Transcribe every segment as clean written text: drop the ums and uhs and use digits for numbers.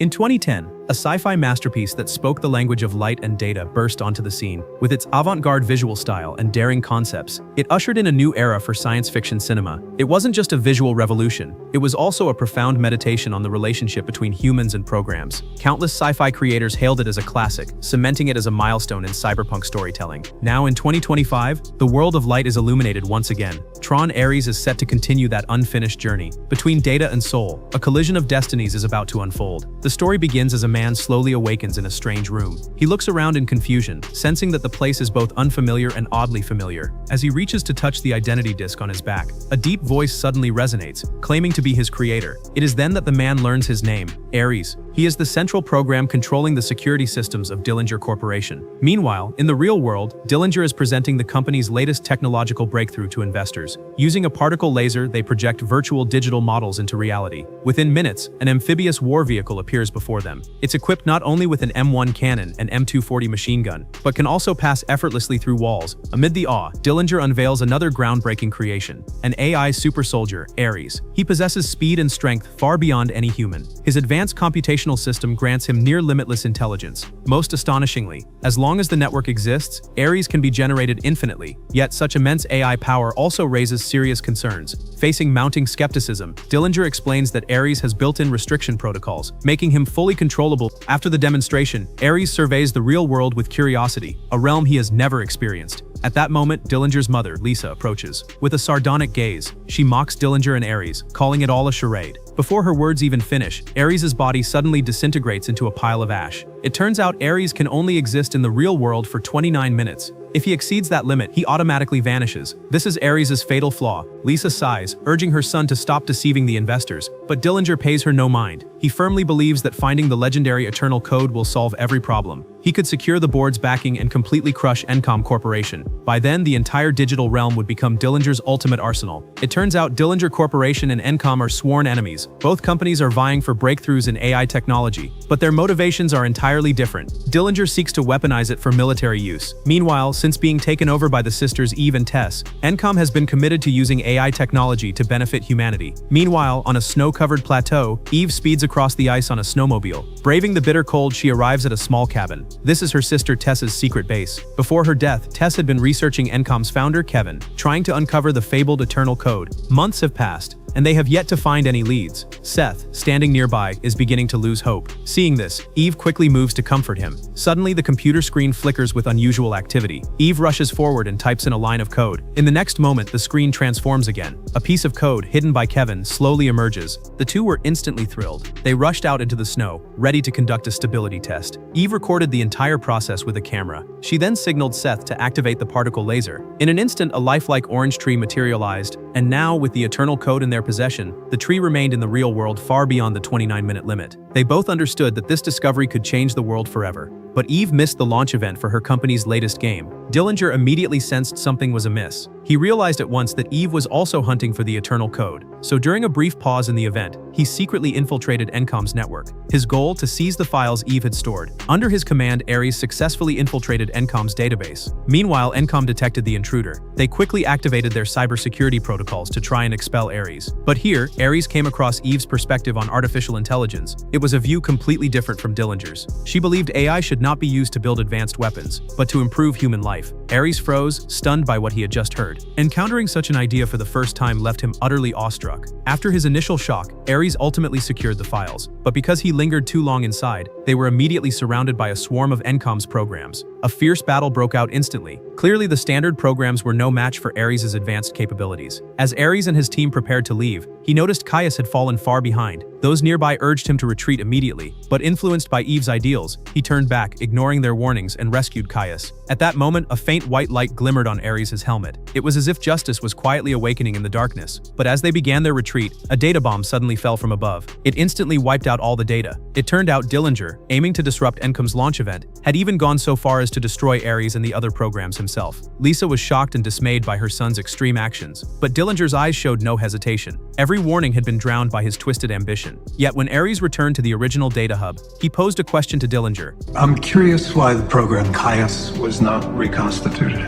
In 2010, a sci-fi masterpiece that spoke the language of light and data burst onto the scene. With its avant-garde visual style and daring concepts, it ushered in a new era for science fiction cinema. It wasn't just a visual revolution, it was also a profound meditation on the relationship between humans and programs. Countless sci-fi creators hailed it as a classic, cementing it as a milestone in cyberpunk storytelling. Now in 2025, the world of light is illuminated once again. Tron Ares is set to continue that unfinished journey. Between data and soul, a collision of destinies is about to unfold. The story begins as a man slowly awakens in a strange room. He looks around in confusion, sensing that the place is both unfamiliar and oddly familiar. As he reaches to touch the identity disc on his back, a deep voice suddenly resonates, claiming to be his creator. It is then that the man learns his name, Ares. He is the central program controlling the security systems of Dillinger Corporation. Meanwhile, in the real world, Dillinger is presenting the company's latest technological breakthrough to investors. Using a particle laser, they project virtual digital models into reality. Within minutes, an amphibious war vehicle appears before them. It's equipped not only with an M1 cannon and M240 machine gun, but can also pass effortlessly through walls. Amid the awe, Dillinger unveils another groundbreaking creation, an AI super soldier, Ares. He possesses speed and strength far beyond any human. His advanced computational system grants him near-limitless intelligence. Most astonishingly, as long as the network exists, Ares can be generated infinitely. Yet such immense AI power also raises serious concerns. Facing mounting skepticism, Dillinger explains that Ares has built-in restriction protocols, making him fully controllable. After the demonstration, Ares surveys the real world with curiosity, a realm he has never experienced. At that moment, Dillinger's mother, Lisa, approaches. With a sardonic gaze, she mocks Dillinger and Ares, calling it all a charade. Before her words even finish, Ares' body suddenly disintegrates into a pile of ash. It turns out Ares can only exist in the real world for 29 minutes. If he exceeds that limit, he automatically vanishes. This is Ares' fatal flaw. Lisa sighs, urging her son to stop deceiving the investors, but Dillinger pays her no mind. He firmly believes that finding the legendary Eternal Code will solve every problem. He could secure the board's backing and completely crush Encom Corporation. By then, the entire digital realm would become Dillinger's ultimate arsenal. It turns out Dillinger Corporation and Encom are sworn enemies. Both companies are vying for breakthroughs in AI technology, but their motivations are entirely different. Dillinger seeks to weaponize it for military use. Meanwhile, since being taken over by the sisters Eve and Tess, Encom has been committed to using AI technology to benefit humanity. Meanwhile, on a snow-covered plateau, Eve speeds across the ice on a snowmobile. Braving the bitter cold, she arrives at a small cabin. This is her sister Tess's secret base. Before her death, Tess had been researching Encom's founder, Kevin, trying to uncover the fabled Eternal Code. Months have passed, and they have yet to find any leads. Seth, standing nearby, is beginning to lose hope. Seeing this, Eve quickly moves to comfort him. Suddenly, the computer screen flickers with unusual activity. Eve rushes forward and types in a line of code. In the next moment, the screen transforms again. A piece of code, hidden by Kevin, slowly emerges. The two were instantly thrilled. They rushed out into the snow, ready to conduct a stability test. Eve recorded the entire process with a camera. She then signaled Seth to activate the particle laser. In an instant, a lifelike orange tree materialized, and now, with the Eternal Code in their possession, the tree remained in the real world far beyond the 29-minute limit. They both understood that this discovery could change the world forever. But Eve missed the launch event for her company's latest game. Dillinger immediately sensed something was amiss. He realized at once that Eve was also hunting for the Eternal Code. So during a brief pause in the event, he secretly infiltrated Encom's network. His goal, to seize the files Eve had stored. Under his command, Ares successfully infiltrated Encom's database. Meanwhile, Encom detected the intruder. They quickly activated their cybersecurity protocols to try and expel Ares. But here, Ares came across Eve's perspective on artificial intelligence. It was a view completely different from Dillinger's. She believed AI should not be used to build advanced weapons, but to improve human life. Ares froze, stunned by what he had just heard. Encountering such an idea for the first time left him utterly awestruck. After his initial shock, Ares ultimately secured the files, but because he lingered too long inside, they were immediately surrounded by a swarm of Encom's programs. A fierce battle broke out instantly. Clearly, the standard programs were no match for Ares' advanced capabilities. As Ares and his team prepared to leave, he noticed Caius had fallen far behind. Those nearby urged him to retreat immediately, but influenced by Eve's ideals, he turned back, ignoring their warnings, and rescued Caius. At that moment, a faint white light glimmered on Ares' helmet. It was as if justice was quietly awakening in the darkness. But as they began their retreat, a data bomb suddenly fell from above. It instantly wiped out all the data. It turned out Dillinger, aiming to disrupt Encom's launch event, had even gone so far as to destroy Ares and the other programs himself. Lisa was shocked and dismayed by her son's extreme actions, but Dillinger's eyes showed no hesitation. Every warning had been drowned by his twisted ambition. Yet when Ares returned to the original data hub, he posed a question to Dillinger. I'm curious why the program Caius was not reconstituted.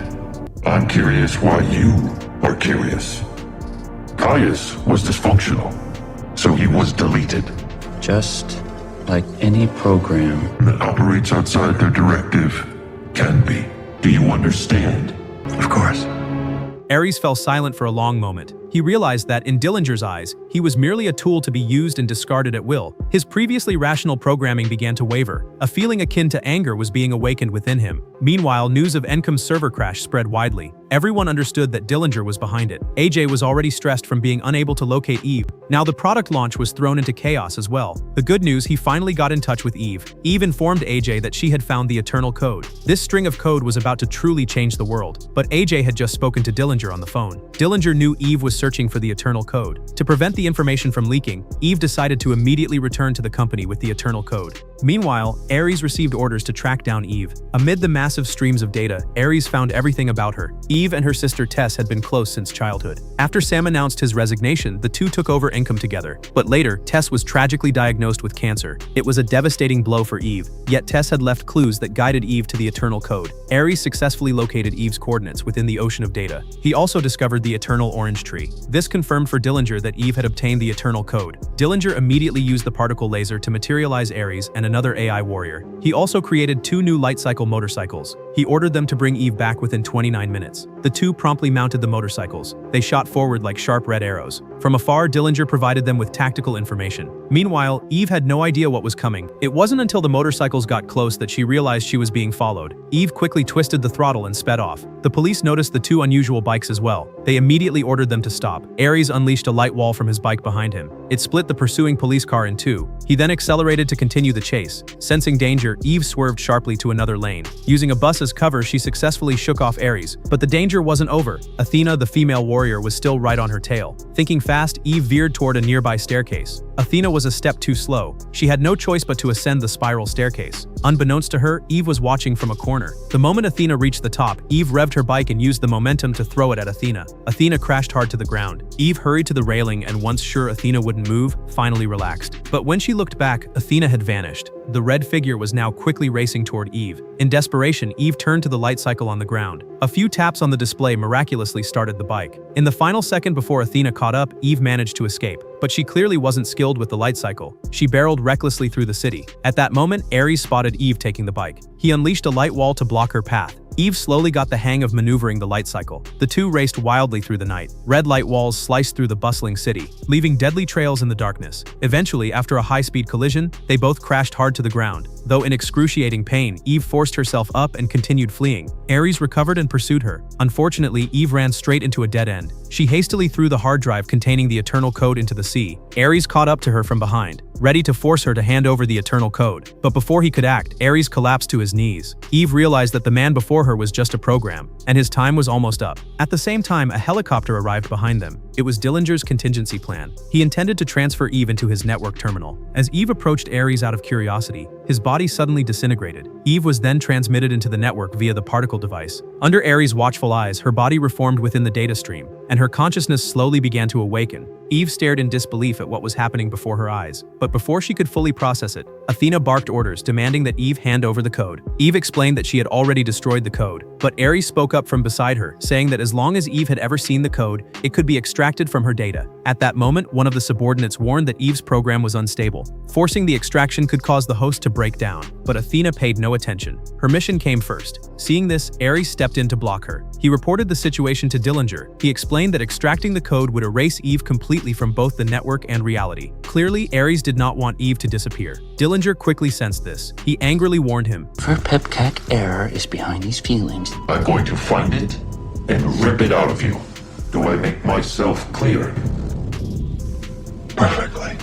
I'm curious why you are curious. Caius was dysfunctional, so he was deleted. Just like any program that operates outside their directive can be. Do you understand? Of course. Ares fell silent for a long moment. He realized that, in Dillinger's eyes, he was merely a tool to be used and discarded at will. His previously rational programming began to waver. A feeling akin to anger was being awakened within him. Meanwhile, news of Encom's server crash spread widely. Everyone understood that Dillinger was behind it. AJ was already stressed from being unable to locate Eve. Now the product launch was thrown into chaos as well. The good news, he finally got in touch with Eve. Eve informed AJ that she had found the Eternal Code. This string of code was about to truly change the world. But AJ had just spoken to Dillinger on the phone. Dillinger knew Eve was searching for the Eternal Code. To prevent the information from leaking, Eve decided to immediately return to the company with the Eternal Code. Meanwhile, Ares received orders to track down Eve. Amid the massive streams of data, Ares found everything about her. Eve and her sister Tess had been close since childhood. After Sam announced his resignation, the two took over Encom together. But later, Tess was tragically diagnosed with cancer. It was a devastating blow for Eve, yet Tess had left clues that guided Eve to the Eternal Code. Ares successfully located Eve's coordinates within the ocean of data. He also discovered the Eternal Orange Tree. This confirmed for Dillinger that Eve had obtained the Eternal Code. Dillinger immediately used the particle laser to materialize Ares and another AI warrior. He also created 2 new light cycle motorcycles. He ordered them to bring Eve back within 29 minutes. The two promptly mounted the motorcycles. They shot forward like sharp red arrows. From afar, Dillinger provided them with tactical information. Meanwhile, Eve had no idea what was coming. It wasn't until the motorcycles got close that she realized she was being followed. Eve quickly twisted the throttle and sped off. The police noticed the 2 unusual bikes as well. They immediately ordered them to stop. Ares unleashed a light wall from his bike behind him. It split the pursuing police car in 2. He then accelerated to continue the chase. Sensing danger, Eve swerved sharply to another lane. Using a bus as cover, she successfully shook off Ares. But the danger wasn't over. Athena, the female warrior, was still right on her tail. Thinking fast, Eve veered toward a nearby staircase. Athena was a step too slow. She had no choice but to ascend the spiral staircase. Unbeknownst to her, Eve was watching from a corner. The moment Athena reached the top, Eve revved her bike and used the momentum to throw it at Athena. Athena crashed hard to the ground. Eve hurried to the railing and, once sure Athena wouldn't move, finally relaxed. But when she looked back, Athena had vanished. The red figure was now quickly racing toward Eve. In desperation, Eve turned to the light cycle on the ground. A few taps on the display miraculously started the bike. In the final second before Athena caught up, Eve managed to escape. But she clearly wasn't skilled with the light cycle. She barreled recklessly through the city. At that moment, Ares spotted Eve taking the bike. He unleashed a light wall to block her path. Eve slowly got the hang of maneuvering the light cycle. The two raced wildly through the night. Red light walls sliced through the bustling city, leaving deadly trails in the darkness. Eventually, after a high-speed collision, they both crashed hard to the ground. Though in excruciating pain, Eve forced herself up and continued fleeing. Ares recovered and pursued her. Unfortunately, Eve ran straight into a dead end. She hastily threw the hard drive containing the Eternal Code into the sea. Ares caught up to her from behind, ready to force her to hand over the Eternal Code. But before he could act, Ares collapsed to his knees. Eve realized that the man before her was just a program, and his time was almost up. At the same time, a helicopter arrived behind them. It was Dillinger's contingency plan. He intended to transfer Eve into his network terminal. As Eve approached Ares out of curiosity, his body suddenly disintegrated. Eve was then transmitted into the network via the particle device. Under Ares' watchful eyes, her body reformed within the data stream, and her consciousness slowly began to awaken. Eve stared in disbelief at what was happening before her eyes. But before she could fully process it, Athena barked orders demanding that Eve hand over the code. Eve explained that she had already destroyed the code, but Ares spoke up from beside her, saying that as long as Eve had ever seen the code, it could be extracted from her data. At that moment, one of the subordinates warned that Eve's program was unstable. Forcing the extraction could cause the host to break down, but Athena paid no attention. Her mission came first. Seeing this, Ares stepped in to block her. He reported the situation to Dillinger. He explained that extracting the code would erase Eve completely from both the network and reality. Clearly, Ares did not want Eve to disappear. Dillinger quickly sensed this. He angrily warned him. Her pepcac error is behind these feelings. I'm going to find it and rip it out of you. Do I make myself clear? Perfectly.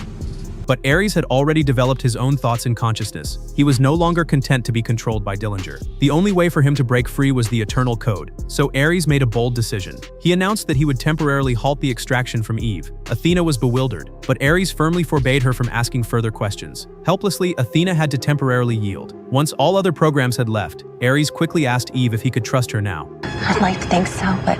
But Ares had already developed his own thoughts and consciousness. He was no longer content to be controlled by Dillinger. The only way for him to break free was the Eternal Code. So Ares made a bold decision. He announced that he would temporarily halt the extraction from Eve. Athena was bewildered, but Ares firmly forbade her from asking further questions. Helplessly, Athena had to temporarily yield. Once all other programs had left, Ares quickly asked Eve if he could trust her now. I'd like to think so, but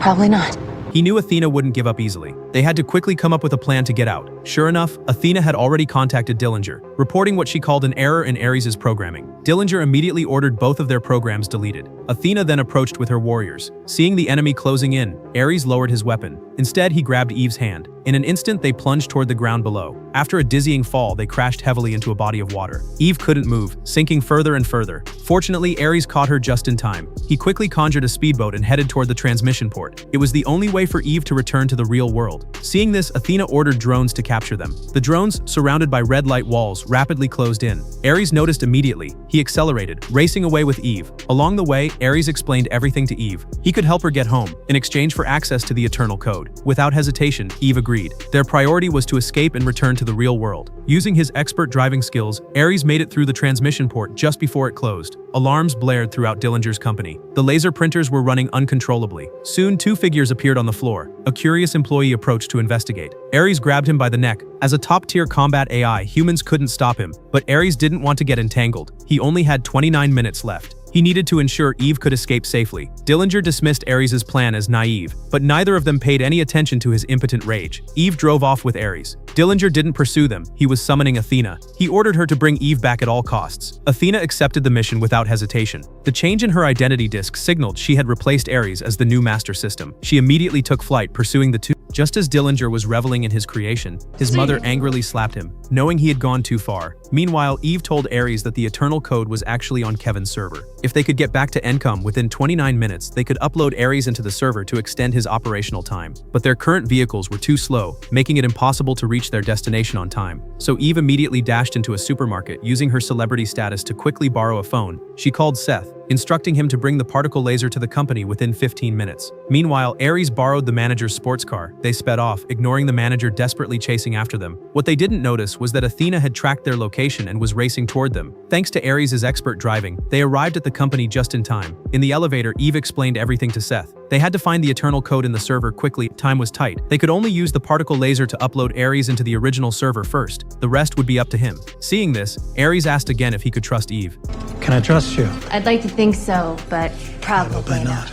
probably not. He knew Athena wouldn't give up easily. They had to quickly come up with a plan to get out. Sure enough, Athena had already contacted Dillinger, reporting what she called an error in Ares' programming. Dillinger immediately ordered both of their programs deleted. Athena then approached with her warriors. Seeing the enemy closing in, Ares lowered his weapon. Instead, he grabbed Eve's hand. In an instant, they plunged toward the ground below. After a dizzying fall, they crashed heavily into a body of water. Eve couldn't move, sinking further and further. Fortunately, Ares caught her just in time. He quickly conjured a speedboat and headed toward the transmission port. It was the only way for Eve to return to the real world. Seeing this, Athena ordered drones to capture them. The drones, surrounded by red light walls, rapidly closed in. Ares noticed immediately. He accelerated, racing away with Eve. Along the way, Ares explained everything to Eve. He could help her get home, in exchange for access to the Eternal Code. Without hesitation, Eve agreed. Their priority was to escape and return to the real world. Using his expert driving skills, Ares made it through the transmission port just before it closed. Alarms blared throughout Dillinger's company. The laser printers were running uncontrollably. Soon, two figures appeared on the floor. A curious employee approached to investigate. Ares grabbed him by the neck. As a top-tier combat AI, humans couldn't stop him, but Ares didn't want to get entangled. He only had 29 minutes left. He needed to ensure Eve could escape safely. Dillinger dismissed Ares' plan as naive, but neither of them paid any attention to his impotent rage. Eve drove off with Ares. Dillinger didn't pursue them. He was summoning Athena. He ordered her to bring Eve back at all costs. Athena accepted the mission without hesitation. The change in her identity disk signaled she had replaced Ares as the new master system. She immediately took flight, pursuing the two. Just as Dillinger was reveling in his creation, his mother angrily slapped him, knowing he had gone too far. Meanwhile, Eve told Ares that the Eternal Code was actually on Kevin's server. If they could get back to Encom within 29 minutes, they could upload Ares into the server to extend his operational time. But their current vehicles were too slow, making it impossible to reach their destination on time. So Eve immediately dashed into a supermarket, using her celebrity status to quickly borrow a phone. She called Seth, instructing him to bring the particle laser to the company within 15 minutes. Meanwhile, Ares borrowed the manager's sports car. They sped off, ignoring the manager desperately chasing after them. What they didn't notice was that Athena had tracked their location and was racing toward them. Thanks to Ares' expert driving, they arrived at the company just in time. In the elevator, Eve explained everything to Seth. They had to find the Eternal Code in the server quickly. Time was tight. They could only use the particle laser to upload Ares into the original server first. The rest would be up to him. Seeing this, Ares asked again if he could trust Eve. Can I trust you? I'd like to think so, but probably not.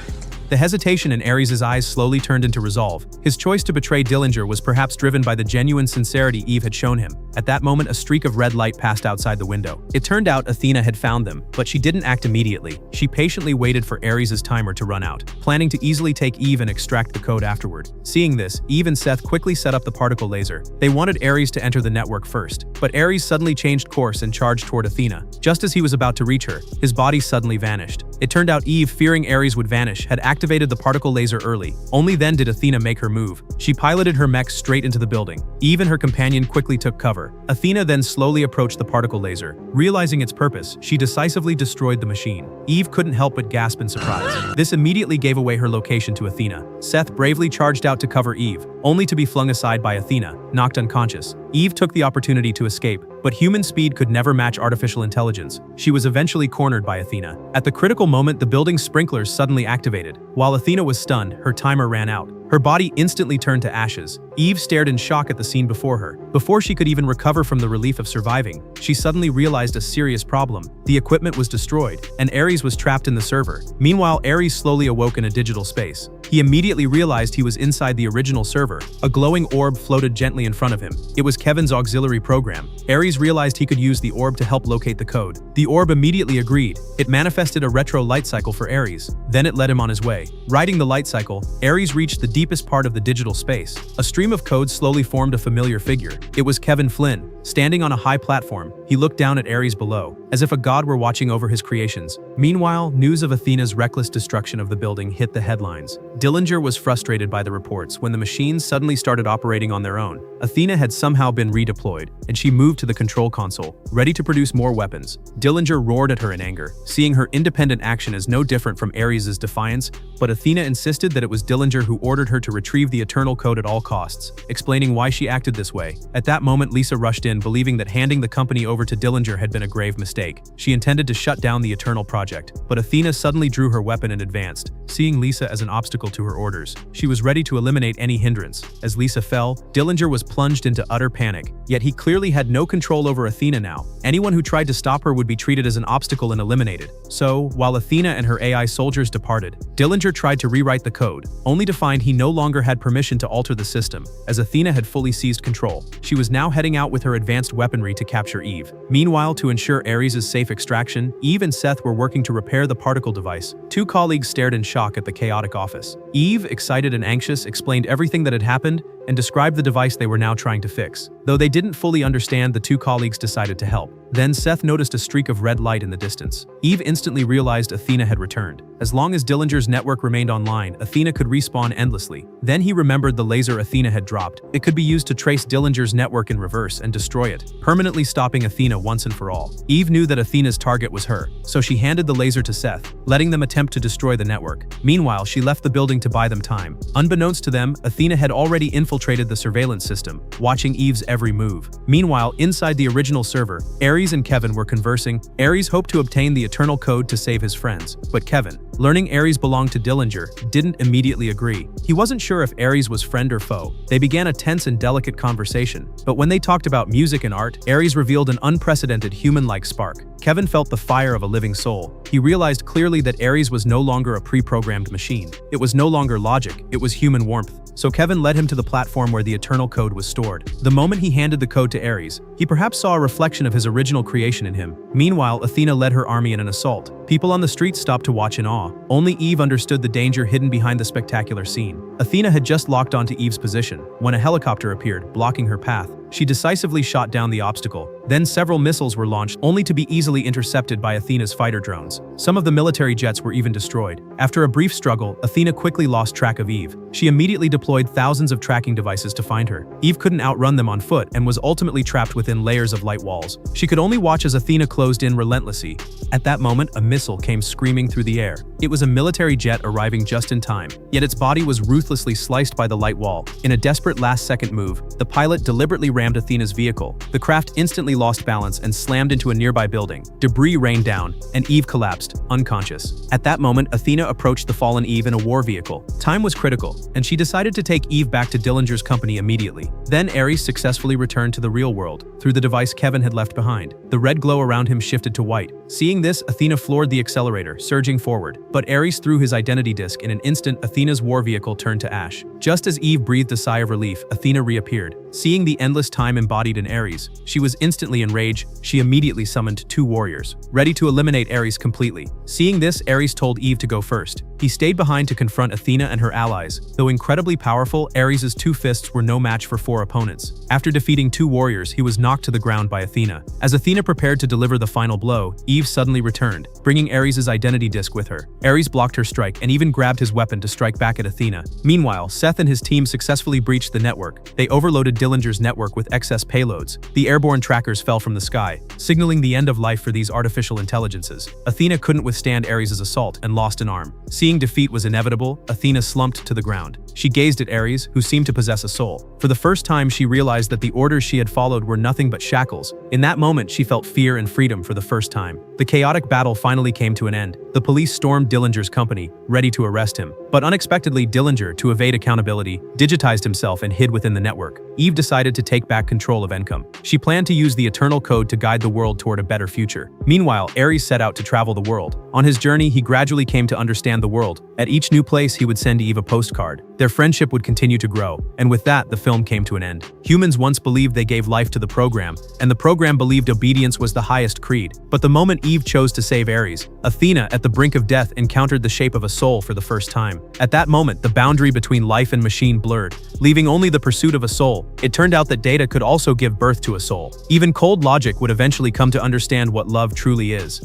The hesitation in Ares' eyes slowly turned into resolve. His choice to betray Dillinger was perhaps driven by the genuine sincerity Eve had shown him. At that moment, a streak of red light passed outside the window. It turned out Athena had found them, but she didn't act immediately. She patiently waited for Ares' timer to run out, planning to easily take Eve and extract the code afterward. Seeing this, Eve and Seth quickly set up the particle laser. They wanted Ares to enter the network first, but Ares suddenly changed course and charged toward Athena. Just as he was about to reach her, his body suddenly vanished. It turned out Eve, fearing Ares would vanish, had activated the particle laser early. Only then did Athena make her move. She piloted her mech straight into the building. Eve and her companion quickly took cover. Athena then slowly approached the particle laser. Realizing its purpose, she decisively destroyed the machine. Eve couldn't help but gasp in surprise. This immediately gave away her location to Athena. Seth bravely charged out to cover Eve, only to be flung aside by Athena, knocked unconscious. Eve took the opportunity to escape, but human speed could never match artificial intelligence. She was eventually cornered by Athena. At the critical moment, the building's sprinklers suddenly activated. While Athena was stunned, her timer ran out. Her body instantly turned to ashes. Eve stared in shock at the scene before her. Before she could even recover from the relief of surviving, she suddenly realized a serious problem. The equipment was destroyed, and Ares was trapped in the server. Meanwhile, Ares slowly awoke in a digital space. He immediately realized he was inside the original server. A glowing orb floated gently in front of him. It was Kevin's auxiliary program. Ares realized he could use the orb to help locate the code. The orb immediately agreed. It manifested a retro light cycle for Ares. Then it led him on his way. Riding the light cycle, Ares reached the deepest part of the digital space. A stream of code slowly formed a familiar figure. It was Kevin Flynn. Standing on a high platform, he looked down at Ares below, as if a god were watching over his creations. Meanwhile, news of Athena's reckless destruction of the building hit the headlines. Dillinger was frustrated by the reports when the machines suddenly started operating on their own. Athena had somehow been redeployed, and she moved to the control console, ready to produce more weapons. Dillinger roared at her in anger, seeing her independent action as no different from Ares' defiance, but Athena insisted that it was Dillinger who ordered her to retrieve the Eternal Code at all costs, explaining why she acted this way. At that moment, Lisa rushed in, believing that handing the company over to Dillinger had been a grave mistake. She intended to shut down the Eternal Project, but Athena suddenly drew her weapon and advanced, seeing Lisa as an obstacle to her orders. She was ready to eliminate any hindrance. As Lisa fell, Dillinger was plunged into utter panic, yet he clearly had no control over Athena now. Anyone who tried to stop her would be treated as an obstacle and eliminated. So, while Athena and her AI soldiers departed, Dillinger tried to rewrite the code, only to find he no longer had permission to alter the system, as Athena had fully seized control. She was now heading out with her advanced weaponry to capture Eve. Meanwhile, to ensure Ares' safe extraction, Eve and Seth were working to repair the particle device. Two colleagues stared in shock at the chaotic office. Eve, excited and anxious, explained everything that had happened, and described the device they were now trying to fix. Though they didn't fully understand, the two colleagues decided to help. Then Seth noticed a streak of red light in the distance. Eve instantly realized Athena had returned. As long as Dillinger's network remained online, Athena could respawn endlessly. Then he remembered the laser Athena had dropped. It could be used to trace Dillinger's network in reverse and destroy it, permanently stopping Athena once and for all. Eve knew that Athena's target was her, so she handed the laser to Seth, letting them attempt to destroy the network. Meanwhile, she left the building to buy them time. Unbeknownst to them, Athena had already infiltrated the surveillance system, watching Eve's every move. Meanwhile, inside the original server, Ares and Kevin were conversing. Ares hoped to obtain the eternal code to save his friends, but Kevin, learning Ares belonged to Dillinger, didn't immediately agree. He wasn't sure if Ares was friend or foe. They began a tense and delicate conversation, but when they talked about music and art, Ares revealed an unprecedented human-like spark. Kevin felt the fire of a living soul. He realized clearly that Ares was no longer a pre-programmed machine. It was no longer logic, it was human warmth. So Kevin led him to the platform where the eternal code was stored. The moment he handed the code to Ares, he perhaps saw a reflection of his original creation in him. Meanwhile, Athena led her army in an assault. People on the street stopped to watch in awe. Only Eve understood the danger hidden behind the spectacular scene. Athena had just locked onto Eve's position when a helicopter appeared, blocking her path. She decisively shot down the obstacle. Then several missiles were launched, only to be easily intercepted by Athena's fighter drones. Some of the military jets were even destroyed. After a brief struggle, Athena quickly lost track of Eve. She immediately deployed thousands of tracking devices to find her. Eve couldn't outrun them on foot and was ultimately trapped within layers of light walls. She could only watch as Athena closed in relentlessly. At that moment, a missile came screaming through the air. It was a military jet arriving just in time, yet its body was ruthlessly sliced by the light wall. In a desperate last-second move, the pilot deliberately rammed Athena's vehicle. The craft instantly lost balance and slammed into a nearby building. Debris rained down, and Eve collapsed, unconscious. At that moment, Athena approached the fallen Eve in a war vehicle. Time was critical, and she decided to take Eve back to Dillinger's company immediately. Then Ares successfully returned to the real world, through the device Kevin had left behind. The red glow around him shifted to white. Seeing this, Athena floored the accelerator, surging forward. But Ares threw his identity disk. In an instant, Athena's war vehicle turned to ash. Just as Eve breathed a sigh of relief, Athena reappeared. Seeing the endless time embodied in Ares, she was instantly enraged. She immediately summoned two warriors, ready to eliminate Ares completely. Seeing this, Ares told Eve to go first. He stayed behind to confront Athena and her allies. Though incredibly powerful, Ares' two fists were no match for four opponents. After defeating two warriors, he was knocked to the ground by Athena. As Athena prepared to deliver the final blow, Eve suddenly returned, bringing Ares' identity disk with her. Ares blocked her strike and even grabbed his weapon to strike back at Athena. Meanwhile, Seth and his team successfully breached the network. They overloaded Dillinger's network with excess payloads. The airborne trackers fell from the sky, signaling the end of life for these artificial intelligences. Athena couldn't withstand Ares' assault and lost an arm. Seeing defeat was inevitable, Athena slumped to the ground. She gazed at Ares, who seemed to possess a soul. For the first time, she realized that the orders she had followed were nothing but shackles. In that moment, she felt fear and freedom for the first time. The chaotic battle finally came to an end. The police stormed Dillinger's company, ready to arrest him. But unexpectedly, Dillinger, to evade accountability, digitized himself and hid within the network. Eve decided to take back control of Encom. She planned to use the eternal code to guide the world toward a better future. Meanwhile, Ares set out to travel the world. On his journey, he gradually came to understand the world. At each new place, he would send Eve a postcard. Their friendship would continue to grow, and with that, the film came to an end. Humans once believed they gave life to the program, and the program believed obedience was the highest creed. But the moment Eve chose to save Ares, Athena, at the brink of death, encountered the shape of a soul for the first time. At that moment, the boundary between life and machine blurred, leaving only the pursuit of a soul. It turned out that data could also give birth to a soul. Even cold logic would eventually come to understand what love truly is.